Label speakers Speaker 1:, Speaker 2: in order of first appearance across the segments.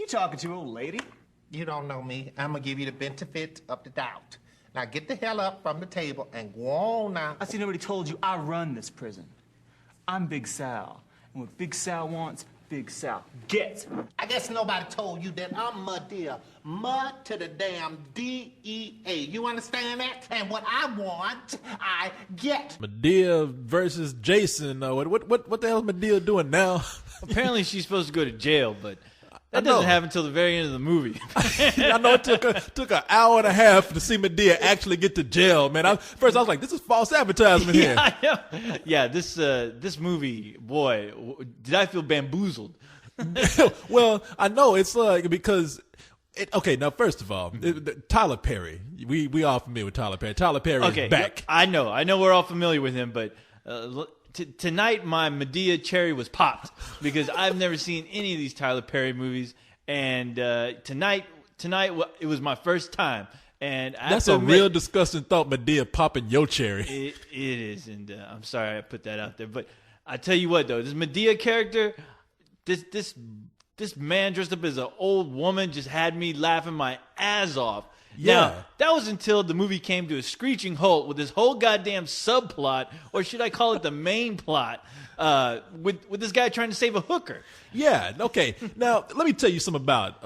Speaker 1: talking to, old lady?
Speaker 2: You don't know me. I'm gonna give you the benefit of the doubt. Now get the hell up from the table and go on now.
Speaker 1: I see nobody told you I run this prison. I'm Big Sal. And what Big Sal wants, Big Sal gets.
Speaker 2: I guess nobody told you that I'm Madea. Mud to the damn D-E-A. You understand that? And what I want, I get.
Speaker 3: Madea versus Jason. What the hell is Madea doing now?
Speaker 4: Apparently she's supposed to go to jail, but that doesn't happen until the very end of the movie.
Speaker 3: I know it took an hour and a half to see Madea actually get to jail, man. First I was like, this is false advertisement here.
Speaker 4: Yeah, I know. Yeah, this movie, boy, did I feel bamboozled.
Speaker 3: Well, I know it's because. Okay, now first of all, Tyler Perry. We all familiar with Tyler Perry. Tyler Perry is back.
Speaker 4: I know we're all familiar with him, but tonight my Madea cherry was popped because I've never seen any of these Tyler Perry movies, and tonight it was my first time. And
Speaker 3: that's a real disgusting thought, Madea popping your cherry.
Speaker 4: It is, and I'm sorry I put that out there, but I tell you what though, this Madea character, this man dressed up as an old woman just had me laughing my ass off.
Speaker 3: Yeah.
Speaker 4: Now, that was until the movie came to a screeching halt with this whole goddamn subplot, or should I call it the main plot, with this guy trying to save a hooker.
Speaker 3: Yeah, okay. Now, let me tell you something about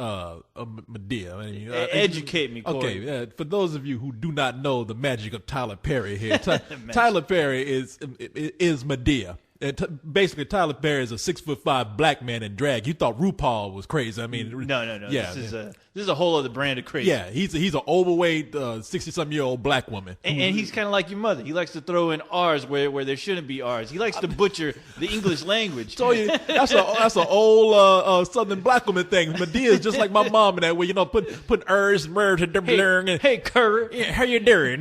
Speaker 3: Madea. I mean,
Speaker 4: educate me, Corey.
Speaker 3: Okay, for those of you who do not know the magic of Tyler Perry here, Tyler Perry is Madea. Basically, Tyler Perry is a 6'5" black man in drag. You thought RuPaul was crazy. I mean,
Speaker 4: no.
Speaker 3: Yeah,
Speaker 4: this is a whole other brand of crazy.
Speaker 3: Yeah, he's an overweight 60-something-year-old black woman,
Speaker 4: and he's kind of like your mother. He likes to throw in R's where there shouldn't be R's. He likes to butcher the English language.
Speaker 3: So that's an old Southern black woman thing. Madea is just like my mom in that way, put R's and R's and
Speaker 4: hey, Curry,
Speaker 3: yeah, how you doing?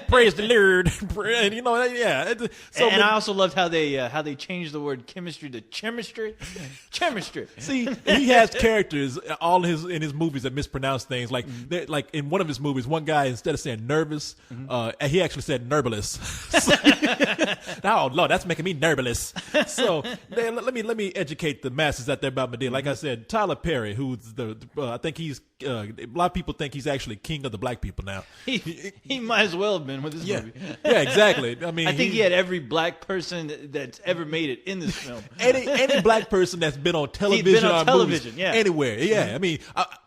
Speaker 3: Praise the Lord, and yeah. So
Speaker 4: and I also loved how they changed the word chemistry to chemistry. Chemistry.
Speaker 3: See, he has characters all in his movies that mispronounce things. Like like in one of his movies, one guy, instead of saying nervous, he actually said nerveless. Oh Lord, that's making me nerveless. So let me educate the masses out there about Madea. Like I said, Tyler Perry, who's I think he's a lot of people think he's actually king of the black people now.
Speaker 4: He might as well have been with this movie.
Speaker 3: Yeah, exactly. I mean,
Speaker 4: I think he had every black person that's ever made it in this film.
Speaker 3: Any black person that's been on television,
Speaker 4: He's been on television,
Speaker 3: movies,
Speaker 4: yeah,
Speaker 3: anywhere. Yeah, I mean,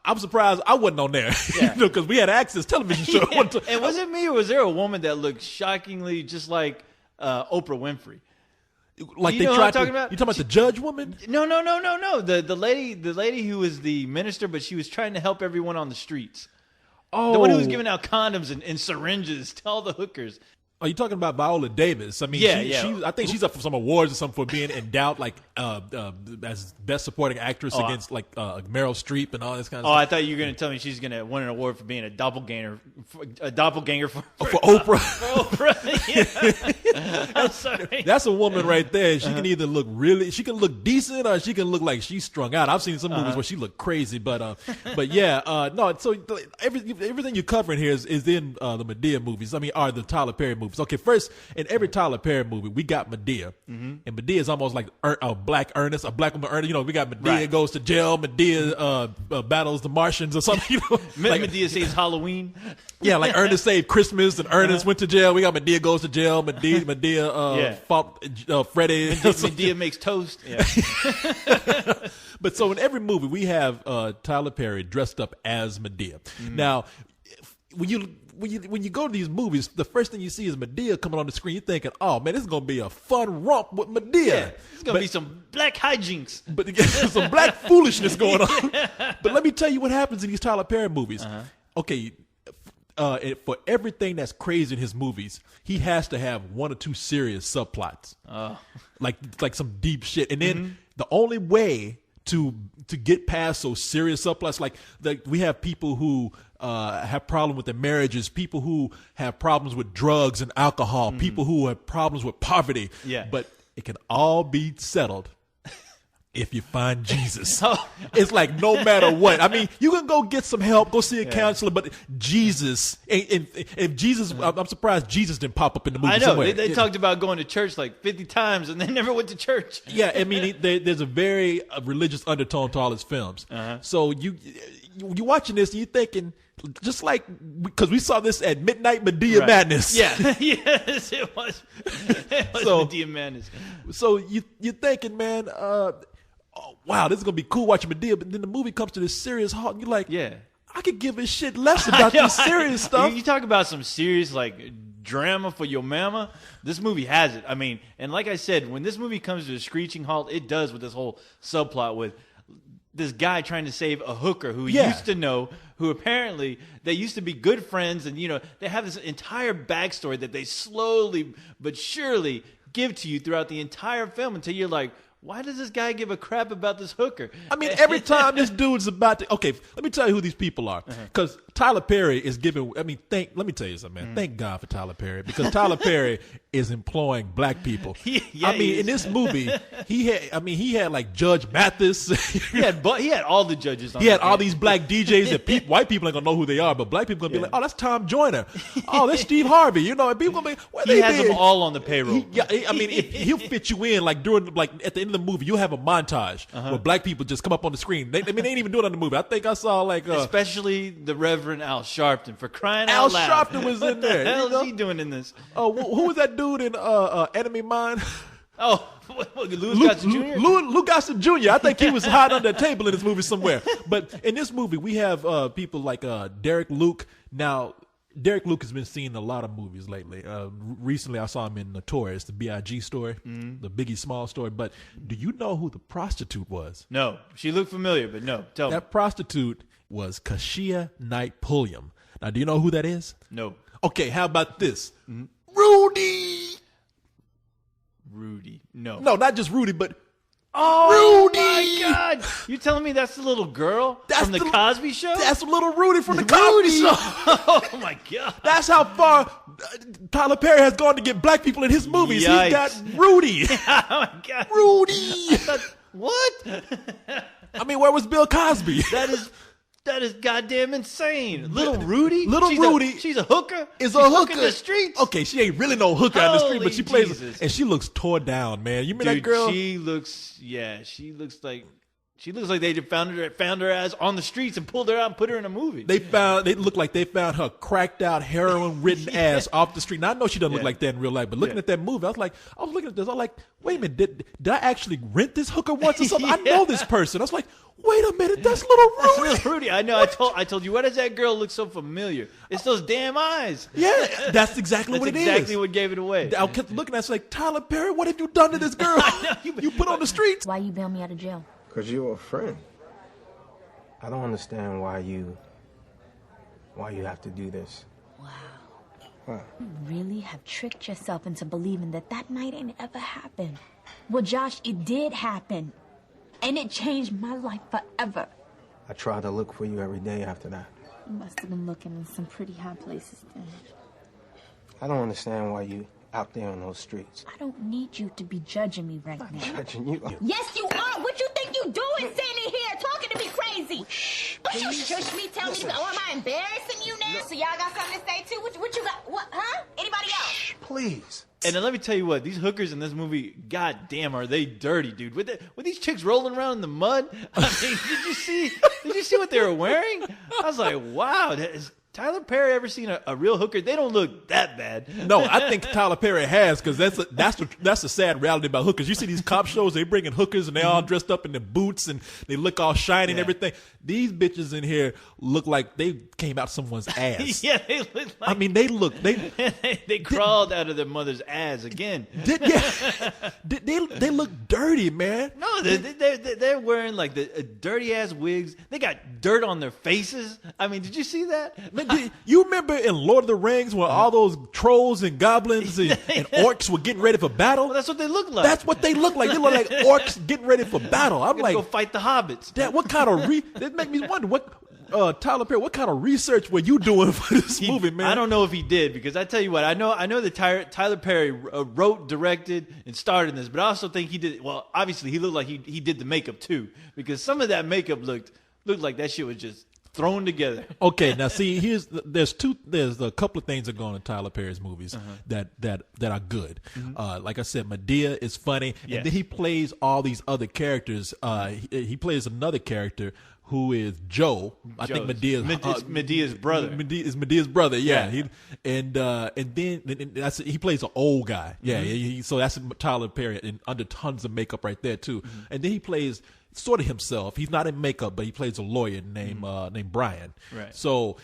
Speaker 3: I'm surprised I wasn't on there, because we had Access television show.
Speaker 4: Yeah. And was it me, or was there a woman that looked shockingly just like Oprah Winfrey?
Speaker 3: Like
Speaker 4: you
Speaker 3: they
Speaker 4: know
Speaker 3: tried
Speaker 4: what I'm talking about?
Speaker 3: You talking about the judge woman?
Speaker 4: No. The lady who was the minister, but she was trying to help everyone on the streets.
Speaker 3: Oh,
Speaker 4: the one who was giving out condoms and syringes to all the hookers.
Speaker 3: Are you talking about Viola Davis? I mean, I think she's up for some awards or something for being endowed as best supporting actress against Meryl Streep and all this kind of stuff.
Speaker 4: I thought you were going to tell me she's going to win an award for being a doppelganger for
Speaker 3: Oprah.
Speaker 4: For Oprah. Yeah. I'm sorry.
Speaker 3: That's a woman right there. She can either she can look decent, or she can look like she's strung out. I've seen some movies where she looked crazy, but yeah, no. So everything you're covering here is in the Madea movies. I mean, are the Tyler Perry movies. Okay, first, in every Tyler Perry movie, we got Madea. And Madea is almost like a black Ernest, a black woman Ernest. We got Madea goes to jail, Madea battles the Martians or something.
Speaker 4: Madea saves Halloween.
Speaker 3: Yeah, like Ernest saved Christmas and Ernest went to jail. We got Madea goes to jail. Madea fought Freddie.
Speaker 4: Medea makes toast. Yeah.
Speaker 3: But so in every movie, we have Tyler Perry dressed up as Madea. Now, when you go to these movies, the first thing you see is Madea coming on the screen. You're thinking, oh man, this is gonna be a fun romp with Madea.
Speaker 4: Yeah, it's gonna be some black hijinks,
Speaker 3: but some black foolishness going on. But let me tell you what happens in these Tyler Perry movies. Okay, for everything that's crazy in his movies, he has to have one or two serious subplots, like some deep shit. And then the only way to get past those serious subplots, like we have people who have problems with their marriages, people who have problems with drugs and alcohol, people who have problems with poverty.
Speaker 4: Yeah.
Speaker 3: But it can all be settled if you find Jesus.
Speaker 4: Oh.
Speaker 3: It's like no matter what. I mean, you can go get some help, go see a counselor, but Jesus, if Jesus, I'm surprised Jesus didn't pop up in the movie
Speaker 4: I know.
Speaker 3: somewhere.
Speaker 4: They talked about going to church like 50 times and they never went to church.
Speaker 3: Yeah, I mean, there's a very religious undertone to all his films. So you watching this, and you thinking, just like, because we saw this at Midnight Madea Madness.
Speaker 4: Yeah, yes, it was. It was
Speaker 3: So-
Speaker 4: Madea Madness.
Speaker 3: So you're thinking, man, oh, wow, this is gonna be cool watching Madea, but then the movie comes to this serious halt, and you're like,
Speaker 4: Yeah.
Speaker 3: I could give a shit less about this serious stuff.
Speaker 4: You talk about some serious like drama for your mama. This movie has it. I mean, and like I said, when this movie comes to a screeching halt, it does with this whole subplot with this guy trying to save a hooker who he used to know, who apparently they used to be good friends, and they have this entire backstory that they slowly but surely give to you throughout the entire film until you're like, why does this guy give a crap about this hooker?
Speaker 3: I mean, every time this dude's about to, okay, let me tell you who these people are. Because Tyler Perry is giving, let me tell you something, man. Thank God for Tyler Perry. Because Tyler Perry is employing black people.
Speaker 4: Yeah,
Speaker 3: I mean, in this movie, he had like Judge Mathis.
Speaker 4: he had all the judges on
Speaker 3: He had
Speaker 4: the
Speaker 3: all
Speaker 4: thing.
Speaker 3: these black DJs that white people ain't gonna know who they are, but black people gonna be like, oh, that's Tom Joyner. Oh, that's Steve Harvey. And people gonna be, where
Speaker 4: He
Speaker 3: they
Speaker 4: has
Speaker 3: been?
Speaker 4: them all on the payroll.
Speaker 3: I mean, he'll fit you in like at the end of the movie. You'll have a montage where black people just come up on the screen. They ain't even doing it on the movie. I think I saw like
Speaker 4: Especially the Reverend Al Sharpton, for crying
Speaker 3: Al
Speaker 4: out loud.
Speaker 3: Sharpton was in
Speaker 4: What
Speaker 3: there.
Speaker 4: the hell
Speaker 3: you know?
Speaker 4: is he doing in this?
Speaker 3: Oh, who was that dude in Enemy Mine?
Speaker 4: Oh, Louis Gossett Jr.?
Speaker 3: Lou Gossett Jr. I think he was hiding under a table in this movie somewhere. But in this movie, we have people like Derek Luke. Now, Derek Luke has been seen in a lot of movies lately. Recently, I saw him in Notorious, the B.I.G. story, the Biggie Small story. But do you know who the prostitute was?
Speaker 4: No, she looked familiar, but no. Tell me.
Speaker 3: That prostitute was Kashia Knight Pulliam. Now, do you know who that is?
Speaker 4: No.
Speaker 3: Okay, how about this? Rudy!
Speaker 4: Rudy. No.
Speaker 3: No, not just Rudy, but
Speaker 4: Oh,
Speaker 3: Rudy!
Speaker 4: my God. You telling me that's the little girl
Speaker 3: That's
Speaker 4: from the Cosby Show?
Speaker 3: That's little Rudy from the Cosby Show.
Speaker 4: Oh, my God.
Speaker 3: That's how far Tyler Perry has gone to get black people in his movies.
Speaker 4: Yikes.
Speaker 3: He's got Rudy.
Speaker 4: Oh, my God.
Speaker 3: Rudy.
Speaker 4: What?
Speaker 3: I mean, where was Bill Cosby?
Speaker 4: That is goddamn insane. Little Rudy?
Speaker 3: Little Rudy
Speaker 4: she's a hooker?
Speaker 3: Is
Speaker 4: She's
Speaker 3: a hooker
Speaker 4: in the streets?
Speaker 3: Okay, she ain't really no hooker on the street, but
Speaker 4: Holy
Speaker 3: she plays,
Speaker 4: Jesus.
Speaker 3: and she looks tore down, man. You remember
Speaker 4: Dude,
Speaker 3: that girl?
Speaker 4: she looks like they just found her ass on the streets and pulled her out and put her in a movie.
Speaker 3: They look like they found her cracked out, heroin ridden ass off the street. Now I know she doesn't look like that in real life, but looking at that movie, I was looking at this, I was like, wait a minute, did I actually rent this hooker once or something? I know this person. I was like, wait a minute, that's little
Speaker 4: That's
Speaker 3: Rudy.
Speaker 4: Little Rudy. I know. I told you. Why does that girl look so familiar? It's those damn eyes.
Speaker 3: Yeah, that's exactly
Speaker 4: That's
Speaker 3: what it is.
Speaker 4: exactly what gave it away.
Speaker 3: I kept looking at it, like, Tyler Perry, what have you done to this girl? you put on the streets.
Speaker 5: Why you bail me out of jail?
Speaker 6: Because you're a friend. I don't understand why you have to do this.
Speaker 5: Wow.
Speaker 6: What?
Speaker 5: You really have tricked yourself into believing that night ain't ever happened. Well, Josh, it did happen. And it changed my life forever.
Speaker 6: I tried to look for you every day after that.
Speaker 5: You must have been looking in some pretty high places then.
Speaker 6: I don't understand why you out there on those streets.
Speaker 5: I don't need you to be judging me right now.
Speaker 6: Judging you.
Speaker 5: Yes, you are. What you think you doing standing here talking to me crazy? Don't you shush me, tell me, oh, am I embarrassing you now? So y'all got something to say too? What you got? What, huh? Anybody else?
Speaker 6: Please.
Speaker 4: And then let me tell you what, these hookers in this movie, goddamn, are they dirty, dude? With these chicks rolling around in the mud. I mean, did you see what they were wearing? I was like, wow, has Tyler Perry ever seen a real hooker? They don't look that bad.
Speaker 3: No, I think Tyler Perry has, because that's the sad reality about hookers. You see these cop shows, they bring in hookers and they all dressed up in their boots and they look all shiny and everything. These bitches in here look like they came out someone's ass.
Speaker 4: Yeah, they look like.
Speaker 3: I mean,
Speaker 4: they crawled out of their mother's ass again.
Speaker 3: They look dirty, man.
Speaker 4: No, they're wearing like the dirty ass wigs. They got dirt on their faces. I mean, did you see that?
Speaker 3: Man, you remember in Lord of the Rings when all those trolls and goblins and orcs were getting ready for battle?
Speaker 4: Well, that's what they look like.
Speaker 3: That's what they look like. They look like orcs getting ready for battle. I'm
Speaker 4: Gonna
Speaker 3: like,
Speaker 4: go fight the hobbits.
Speaker 3: that what kind of it make me wonder Tyler Perry, what kind of research were you doing for this movie, man?
Speaker 4: I don't know if he did, because I tell you what, I know that Tyler Perry wrote, directed, and starred in this, but I also think he did. Well, obviously he looked like he did the makeup too, because some of that makeup looked like that shit was just thrown together.
Speaker 3: Okay, now see, there's a couple of things that go on in Tyler Perry's movies that are good. Like I said, Madea is funny,
Speaker 4: Yes.
Speaker 3: and then he plays all these other characters. He plays another character who is Joe. I think
Speaker 4: Medea's brother.
Speaker 3: Is Medea's brother, yeah.
Speaker 4: Yeah.
Speaker 3: And then he plays an old guy. Yeah, so that's Tyler Perry and under tons of makeup right there too. And then he plays sort of himself. He's not in makeup, but he plays a lawyer named Brian.
Speaker 4: Right.
Speaker 3: So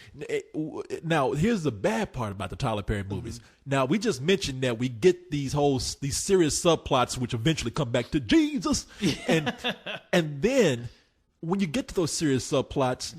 Speaker 3: now here's the bad part about the Tyler Perry movies. Now we just mentioned that we get these serious subplots which eventually come back to Jesus, and then when you get to those serious subplots,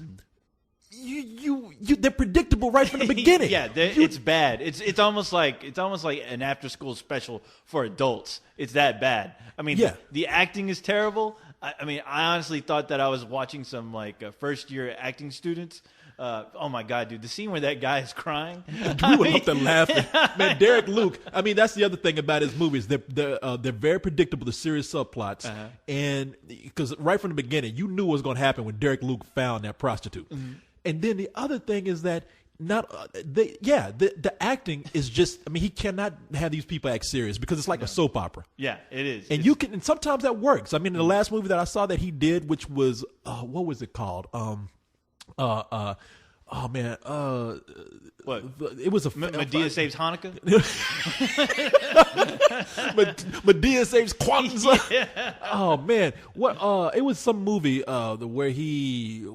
Speaker 3: they're predictable right from the beginning.
Speaker 4: Yeah, it's bad. It's almost like an after school special for adults. It's that bad. I mean, the acting is terrible. I mean, I honestly thought that I was watching some first year acting students. Oh my God, dude! The scene where that guy is crying,
Speaker 3: we were up there laughing. Man, Derek Luke. I mean, that's the other thing about his movies. They're very predictable. The serious subplots, and because right from the beginning, you knew what was going to happen when Derek Luke found that prostitute. And then the other thing is that the acting is just. I mean, he cannot have these people act serious because it's like a soap opera.
Speaker 4: Yeah, it is.
Speaker 3: And sometimes that works. I mean, in the last movie that I saw that he did, which was what was it called? Oh man,
Speaker 4: what?
Speaker 3: It was
Speaker 4: Madea Saves Hanukkah.
Speaker 3: Madea Saves Kwanzaa. Yeah. Oh man, what? It was some movie where he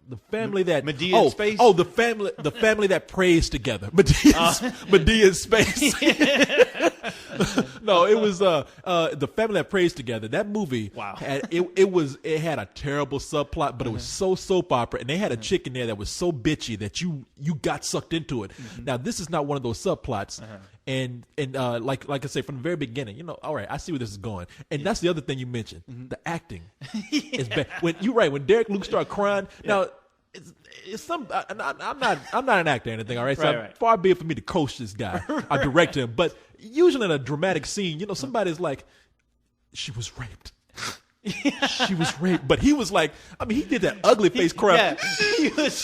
Speaker 3: the family that
Speaker 4: Medea in Space.
Speaker 3: Oh, the family that prays together. Medea's Space. No, it was the family that prays together. That movie,
Speaker 4: wow,
Speaker 3: it had a terrible subplot, but it was so soap opera, and they had a chick in there that was so bitchy that you got sucked into it. Now this is not one of those subplots, and like I say from the very beginning, all right, I see where this is going, and that's the other thing you mentioned, the acting is bad. When Derek Luke started crying, now. It's some. I'm not an actor or anything. All right, so
Speaker 4: right.
Speaker 3: Far be it for me to coach this guy, I direct him. But usually in a dramatic scene, somebody's like, "She was raped." She was raped, but he was like, I mean, he did that ugly face cry.
Speaker 4: Yeah, he was.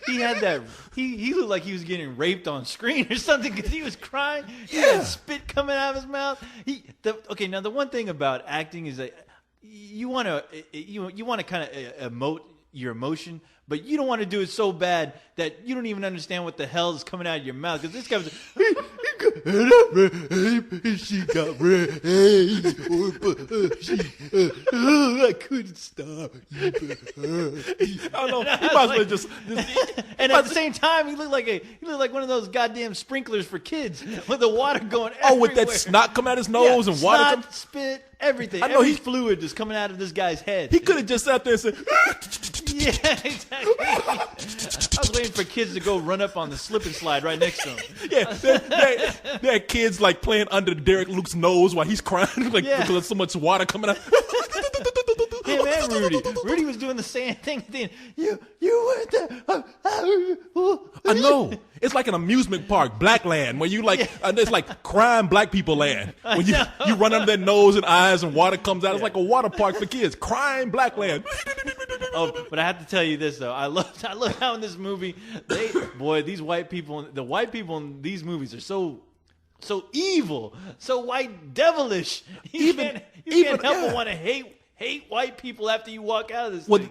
Speaker 4: He had that. He looked like he was getting raped on screen or something because he was crying. He had spit coming out of his mouth. Now the one thing about acting is that. You want to kind of emote your emotion, but you don't want to do it so bad that you don't even understand what the hell is coming out of your mouth. Because this guy was, she got raped, I couldn't stop. I
Speaker 3: don't know. He might as well just
Speaker 4: and at the same time, he looked like one of those goddamn sprinklers for kids with the water going everywhere.
Speaker 3: Oh, with that snot come out his nose and water
Speaker 4: snot,
Speaker 3: come.
Speaker 4: Spit, everything.
Speaker 3: I know
Speaker 4: Every fluid is coming out of this guy's head.
Speaker 3: He could have just sat there and said,
Speaker 4: yeah, exactly. I was waiting for kids to go run up on the slip and slide right next to him.
Speaker 3: Yeah, there are kids like playing under Derek Luke's nose while he's crying because there's so much water coming out.
Speaker 4: Him and Rudy. Rudy was doing the same thing. Then you went there.
Speaker 3: I know. It's like an amusement park, Blackland, where you it's like crime black people land. When you run under their nose and eyes and water comes out. It's like a water park for kids. Crime Blackland.
Speaker 4: Oh, but I have to tell you this though. I love how in this movie these white people, the white people in these movies are so evil, so white devilish. You can't help but want to hate white people after you walk out of this thing.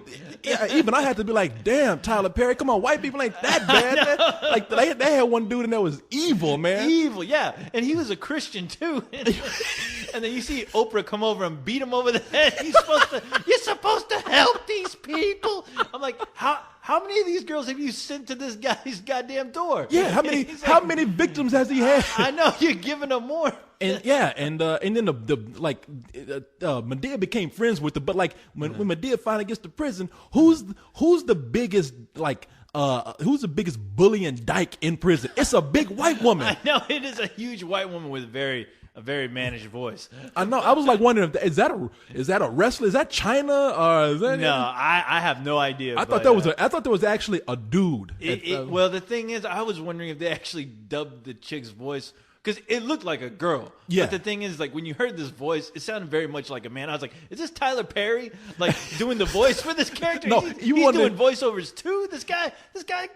Speaker 3: Even I had to be like, damn, Tyler Perry, come on, white people ain't that bad, man. Like they had one dude in there was evil, man.
Speaker 4: Evil, yeah. And he was a Christian too. And then you see Oprah come over and beat him over the head. You're supposed to help these people. I'm like, how many of these girls have you sent to this guy's goddamn door?
Speaker 3: Yeah, how many victims has he had?
Speaker 4: I know, you're giving him more.
Speaker 3: And then Madea became friends with her. But like when Madea finally gets to prison, who's the biggest who's the biggest bully and dyke in prison? It's a big white woman.
Speaker 4: I know, it is a huge white woman with very a very managed voice.
Speaker 3: I know. I was like wondering, is that a wrestler? Is that China or is that?
Speaker 4: No, I have no idea.
Speaker 3: I thought there was actually a dude.
Speaker 4: Well, the thing is, I was wondering if they actually dubbed the chick's voice. Because it looked like a girl.
Speaker 3: Yeah.
Speaker 4: But the thing is, like, when you heard this voice, it sounded very much like a man. I was like, is this Tyler Perry, like, doing the voice for this character?
Speaker 3: No,
Speaker 4: he's
Speaker 3: you wonder-
Speaker 4: doing voiceovers too? This guy,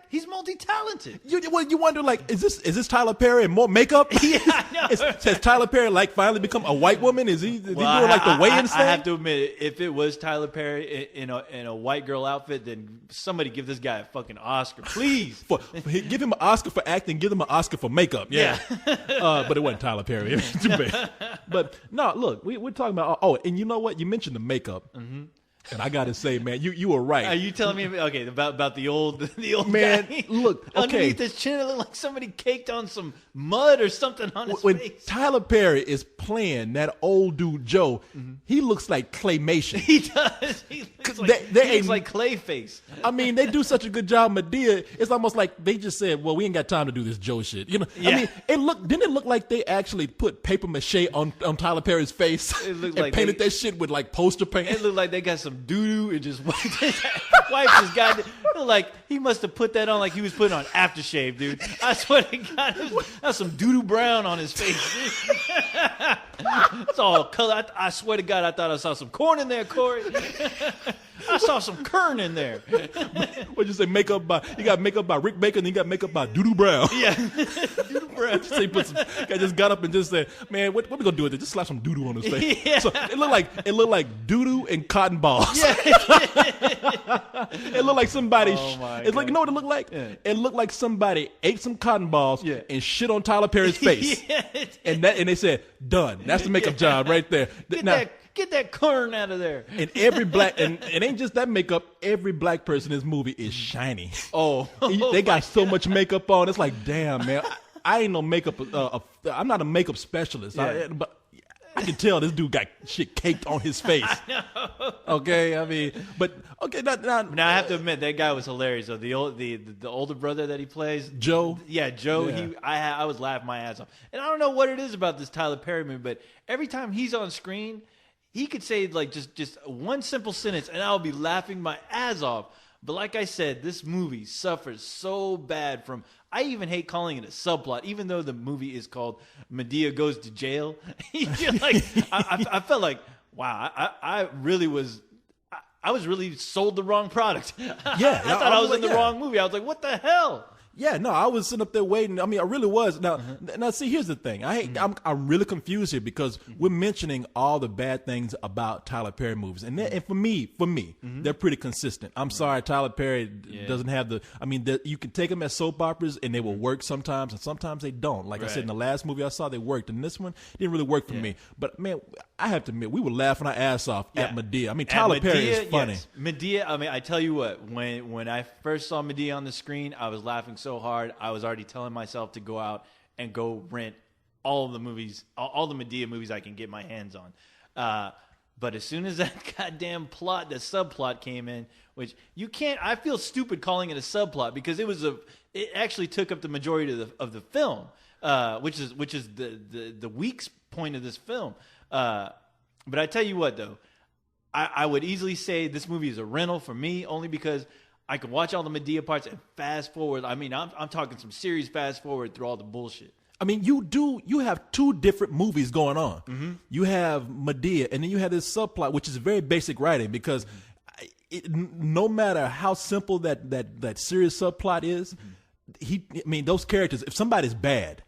Speaker 4: he's multi-talented.
Speaker 3: You wonder, like, is this Tyler Perry and more makeup?
Speaker 4: Yeah, I know.
Speaker 3: Has Tyler Perry like finally become a white woman? Is he doing
Speaker 4: Well,
Speaker 3: like the weigh-in thing?
Speaker 4: I have to admit, if it was Tyler Perry in a white girl outfit, then somebody give this guy a fucking Oscar, please.
Speaker 3: Give him an Oscar for acting. Give him an Oscar for makeup. Yeah. But it wasn't Tyler Perry. Too bad. But no, look, we're talking about. Oh, and you know what? You mentioned the makeup, and I gotta say, man, you were right.
Speaker 4: Are you telling me about the old
Speaker 3: Man,
Speaker 4: guy?
Speaker 3: look, okay.
Speaker 4: Underneath his chin, it looked like somebody caked on some mud or something on his
Speaker 3: When
Speaker 4: face.
Speaker 3: Tyler Perry is playing that old dude Joe, he looks like claymation.
Speaker 4: He does. He looks like,
Speaker 3: They
Speaker 4: he looks like Clayface.
Speaker 3: I mean, they do such a good job, Madea. It's almost like they just said, "Well, we ain't got time to do this Joe shit." You know,
Speaker 4: Yeah.
Speaker 3: I mean, didn't it look like they actually put paper mache on Tyler Perry's face
Speaker 4: It looked
Speaker 3: and
Speaker 4: like
Speaker 3: painted that shit with like poster paint?
Speaker 4: It looked like they got some doo-doo and just wiped his guy. It looked like he must have put that on like he was putting on aftershave, dude. I swear to God, that's some doo-doo brown on his face. It's all color. I swear to God, I thought I saw some corn in there, Corey. I saw some kern in there.
Speaker 3: What'd you say? You got makeup by Rick Baker, and you got makeup by Doodoo Brown.
Speaker 4: Yeah, doo-doo brown.
Speaker 3: So he guy just got up and just said, "Man, what we gonna do with it? Just slap some doodoo on his face."
Speaker 4: Yeah.
Speaker 3: So it looked like doodoo and cotton balls.
Speaker 4: Yeah.
Speaker 3: It looked like somebody.
Speaker 4: Oh my
Speaker 3: It's like, you know what it looked like?
Speaker 4: Yeah.
Speaker 3: It looked like somebody ate some cotton balls
Speaker 4: Yeah.
Speaker 3: and shit on Tyler Perry's face.
Speaker 4: Yeah.
Speaker 3: And they said, "Done." That's the makeup job right there.
Speaker 4: Get that kern out of there.
Speaker 3: And every black, and it ain't just that makeup. Every black person in this movie is shiny.
Speaker 4: Oh,
Speaker 3: They got so much makeup on. It's like, damn, man. I ain't no makeup. I'm not a makeup specialist.
Speaker 4: Yeah.
Speaker 3: But I can tell this dude got shit caked on his face. Okay, I mean, but okay.
Speaker 4: Now I have to admit that guy was hilarious. So the older brother that he plays,
Speaker 3: Joe.
Speaker 4: Yeah, Joe.
Speaker 3: Yeah.
Speaker 4: I was laughing my ass off, and I don't know what it is about this Tyler Perry movie, but every time he's on screen, he could say like just one simple sentence, and I'll be laughing my ass off. But like I said, this movie suffers so bad from. I even hate calling it a subplot, even though the movie is called Madea Goes to Jail. Like, I felt like, wow, I really was. I was really sold the wrong product.
Speaker 3: Yeah,
Speaker 4: I thought I was in the wrong movie. I was like, what the hell?
Speaker 3: Yeah, no, I was sitting up there waiting. I mean, I really was. Now, see, here's the thing. I'm really confused here because we're mentioning all the bad things about Tyler Perry movies, and for me, they're pretty consistent. I'm sorry, Tyler Perry doesn't have the. I mean, you can take them as soap operas, and they will work sometimes, and sometimes they don't. Like I said in the last movie I saw, they worked, and this one didn't really work for me. But man, I have to admit, we were laughing our ass off at Madea. I mean, Tyler Perry is funny.
Speaker 4: Yes. Madea. I mean, I tell you what, when I first saw Madea on the screen, I was laughing so hard, I was already telling myself to go out and go rent all of the movies, all the Madea movies I can get my hands on. But as soon as that goddamn the subplot came in, which you can't, I feel stupid calling it a subplot because it actually took up the majority of the film, which is the weak point of this film. But I tell you what, though, I would easily say this movie is a rental for me only because I can watch all the Madea parts and fast forward. I mean, I'm talking some serious fast forward through all the bullshit.
Speaker 3: I mean, you have two different movies going on. Mm-hmm. You have Madea, and then you have this subplot, which is very basic writing because no matter how simple that serious subplot is, those characters, if somebody's bad,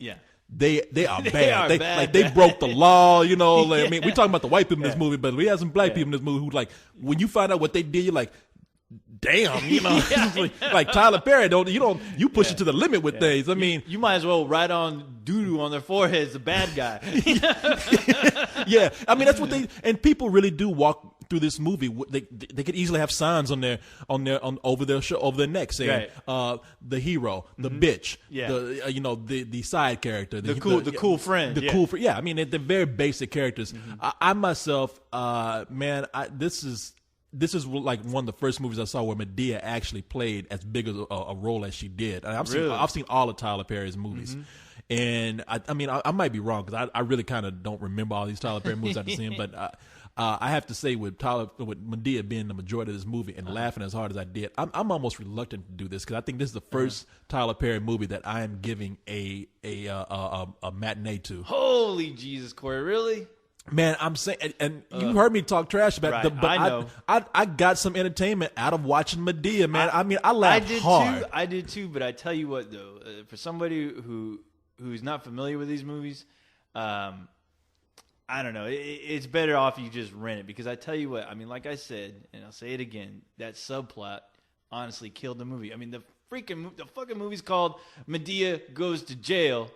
Speaker 3: they are bad.
Speaker 4: They are
Speaker 3: bad. They broke the law, you know. Like, I mean, we're talking about the white people in this
Speaker 4: Yeah.
Speaker 3: movie, but we have some black people in this movie who, like, when you find out what they did, you're like, damn, you know. like Tyler Perry, you push it to the limit with things. I mean,
Speaker 4: you might as well write on doo-doo on their foreheads, the bad guy.
Speaker 3: yeah, I mean that's what and people really do walk through this movie. They could easily have signs on over their neck saying the hero, the bitch, the side character, the
Speaker 4: cool friend,
Speaker 3: Yeah, I mean they're very basic characters. Mm-hmm. I myself, man, this is like one of the first movies I saw where Madea actually played as big a role as she did. I've seen all of Tyler Perry's movies. Mm-hmm. And I mean, I might be wrong because I really kind of don't remember all these Tyler Perry movies I've seen. But I have to say, with Madea being the majority of this movie and laughing as hard as I did, I'm almost reluctant to do this because I think this is the first Tyler Perry movie that I am giving a matinee to.
Speaker 4: Holy Jesus, Corey, really?
Speaker 3: Man, I'm saying, and you heard me talk trash about
Speaker 4: Right,
Speaker 3: but
Speaker 4: I know.
Speaker 3: I got some entertainment out of watching Madea, man. I mean, I laughed hard.
Speaker 4: I did too, but I tell you what, though, for somebody who's not familiar with these movies, I don't know. It's better off you just rent it because I tell you what, I mean, like I said, and I'll say it again, that subplot honestly killed the movie. I mean, the fucking movie's called Madea Goes to Jail.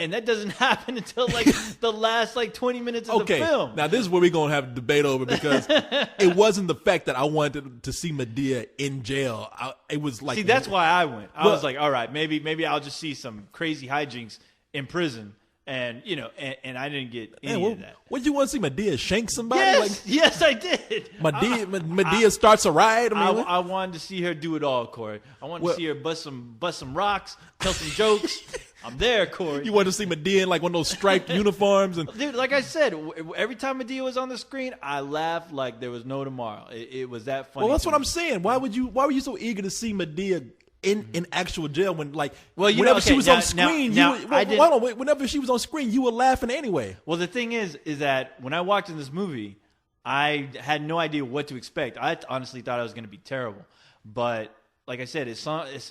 Speaker 4: And that doesn't happen until like the last 20 minutes of the film.
Speaker 3: Now this is where we're gonna have a debate over because it wasn't the fact that I wanted to see Madea in jail. It was like,
Speaker 4: see, that's why I went. I was like, all right, maybe I'll just see some crazy hijinks in prison, and and I didn't get any of that.
Speaker 3: What you want to see Madea shank somebody?
Speaker 4: Yes, I did.
Speaker 3: Madea starts a riot.
Speaker 4: I wanted to see her do it all, Corey. I wanted to see her bust some rocks, tell some jokes. I'm there, Corey.
Speaker 3: You want to see Madea in like one of those striped uniforms, and
Speaker 4: dude, like I said, every time Madea was on the screen, I laughed like there was no tomorrow. It was that funny.
Speaker 3: Well, that's what I'm saying. Why were you so eager to see Madea in actual jail when whenever she was on screen? Whenever she was on screen, you were laughing anyway.
Speaker 4: Well, the thing is that when I walked in this movie, I had no idea what to expect. I honestly thought it was going to be terrible, but like I said, as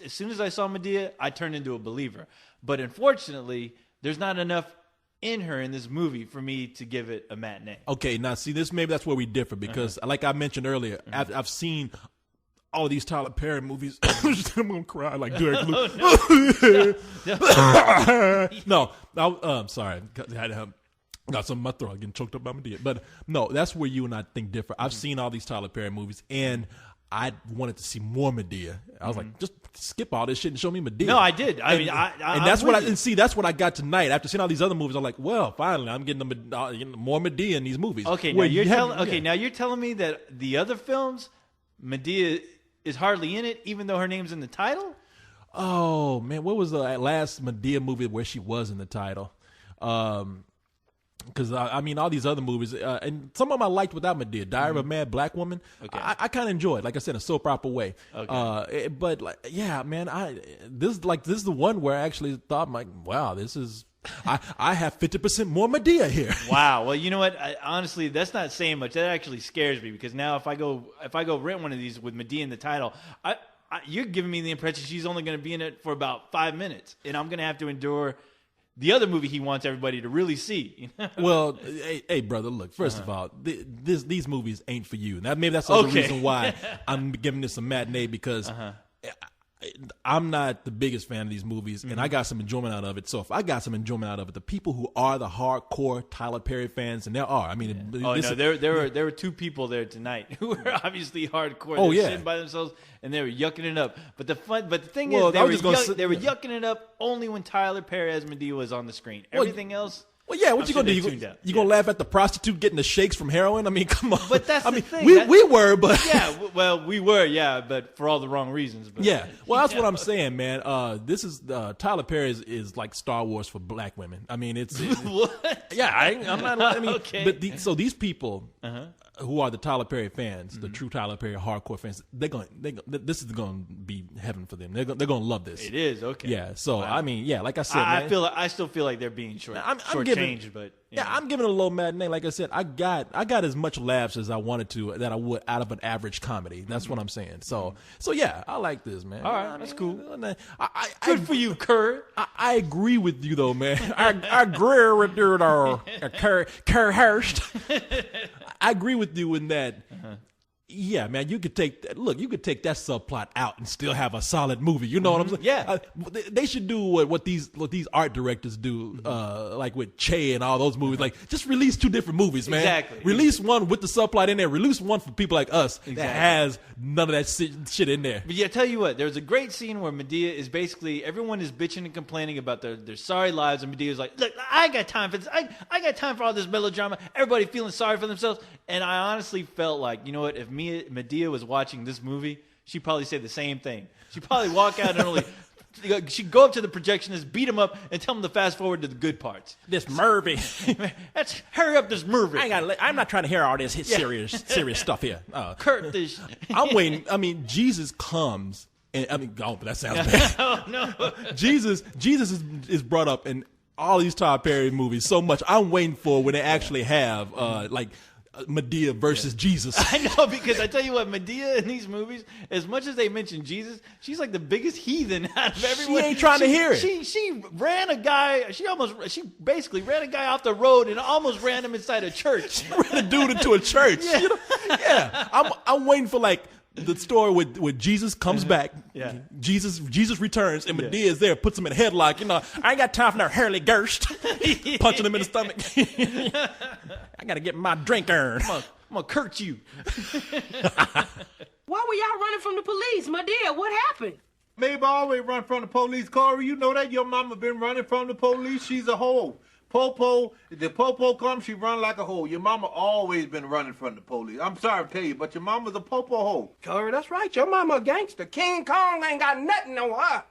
Speaker 4: soon as I saw Madea, I turned into a believer. But unfortunately, there's not enough in her in this movie for me to give it a matinee.
Speaker 3: Okay, now see, maybe that's where we differ because, like I mentioned earlier, I've seen all of these Tyler Perry movies. I'm gonna cry like Derek Luke. No, I'm sorry. I got something in my throat. I'm getting choked up by Madea. But no, that's where you and I think differ. I've seen all these Tyler Perry movies, and I wanted to see more Madea. I was like, just skip all this shit and show me Madea.
Speaker 4: No, I did. And
Speaker 3: that's what that's what I got tonight. After seeing all these other movies, I'm like, well, finally, I'm getting more Madea in these movies.
Speaker 4: Okay, now you're telling me that the other films, Madea is hardly in it, even though her name's in the title.
Speaker 3: Oh man, what was the last Madea movie where she was in the title? Because I mean, all these other movies, and some of them I liked without Madea. Diary of a Mad Black Woman, okay. I kind of enjoyed, like I said, in a soap opera way. Okay. But yeah, man, this is the one where I actually thought, like, wow, this is. I have 50% more Madea here.
Speaker 4: Wow. Well, you know what? Honestly, that's not saying much. That actually scares me because now if I go rent one of these with Madea in the title, you're giving me the impression she's only going to be in it for about 5 minutes, and I'm going to have to endure the other movie he wants everybody to really see.
Speaker 3: Well, hey, brother, look, first of all, these movies ain't for you. Now, maybe that's also the reason why I'm giving this a matinee because I'm not the biggest fan of these movies, and I got some enjoyment out of it. So if I got some enjoyment out of it, the people who are the hardcore Tyler Perry fans, and there are, I mean,
Speaker 4: there were two people there tonight who were obviously hardcore. They were sitting by themselves and they were yucking it up. But the thing is, they were yucking it up only when Tyler Perry as Madea was on the screen. Everything else.
Speaker 3: Well, yeah, what you gonna do? You gonna laugh at the prostitute getting the shakes from heroin? I mean, come on.
Speaker 4: But that's the thing.
Speaker 3: We were, but
Speaker 4: we were, but for all the wrong reasons. But,
Speaker 3: yeah, well, that's what I'm saying, man. This is Tyler Perry is like Star Wars for black women. I mean, it's
Speaker 4: what?
Speaker 3: Yeah, I'm not. I mean,
Speaker 4: okay.
Speaker 3: But so these people who are the Tyler Perry fans, the true Tyler Perry hardcore fans, this is going to be heaven for them. They're going to love this.
Speaker 4: It is, okay.
Speaker 3: Yeah. So
Speaker 4: wow.
Speaker 3: I mean, yeah, like I said,
Speaker 4: I still feel like they're being shortchanged, but.
Speaker 3: Yeah, I'm giving it a low matinee. Like I said, I got as much laughs as I wanted to that I would out of an average comedy. That's what I'm saying. So yeah, I like this, man.
Speaker 4: All right, that's cool.
Speaker 3: Good
Speaker 4: for you, Kurt.
Speaker 3: I agree with you though, man. I agree with you, Kurt Hurst. I agree with you in that. Yeah, man, you could take that subplot out and still have a solid movie. You know what I'm saying?
Speaker 4: Yeah.
Speaker 3: They should do what these art directors do, like with Che and all those movies. Like, just release 2 different movies, man.
Speaker 4: Exactly.
Speaker 3: Release one with the subplot in there. Release one for people like us that has none of that shit in there.
Speaker 4: But yeah, tell you what, there's a great scene where Madea is basically, everyone is bitching and complaining about their sorry lives, and Medea's like, look, I ain't got time for this. I got time for all this melodrama. Everybody feeling sorry for themselves. And I honestly felt like, you know what, if Madea was watching this movie, she'd probably say the same thing. She'd probably walk out and only she'd go up to the projectionist, beat him up, and tell him to fast forward to the good parts.
Speaker 3: This Murphy.
Speaker 4: Let's hurry up this movie.
Speaker 3: I'm not trying to hear all this serious stuff here.
Speaker 4: Kurt, this.
Speaker 3: I'm waiting. I mean, Jesus comes, and that sounds bad.
Speaker 4: Oh no.
Speaker 3: Jesus is brought up in all these Tyler Perry movies so much. I'm waiting for when they actually have Madea versus Jesus.
Speaker 4: I know, because I tell you what, Madea in these movies, as much as they mention Jesus, she's like the biggest heathen out of everyone.
Speaker 3: She ain't trying to hear it.
Speaker 4: She ran a guy. She basically ran a guy off the road and almost ran him inside a church.
Speaker 3: She ran a dude into a church.
Speaker 4: Yeah.
Speaker 3: You know? Yeah. I'm waiting for like the story where Jesus comes back.
Speaker 4: Yeah.
Speaker 3: Jesus returns and Madea is there, puts him in a headlock. You know, I ain't got time for no Hurley Gerst. Punching him in the stomach. I gotta get my drink earned.
Speaker 4: I'm gonna Kurt you.
Speaker 7: Why were y'all running from the police? Madea, what happened?
Speaker 8: Mabel always run from the police, Corey. You know that? Your mama been running from the police. She's a hoe. Popo, if the Popo comes, she run like a hoe. Your mama always been running from the police. I'm sorry to tell you, but your mama's a Popo hoe.
Speaker 6: Corey, that's right. Your mama a gangster. King Kong ain't got nothing on her.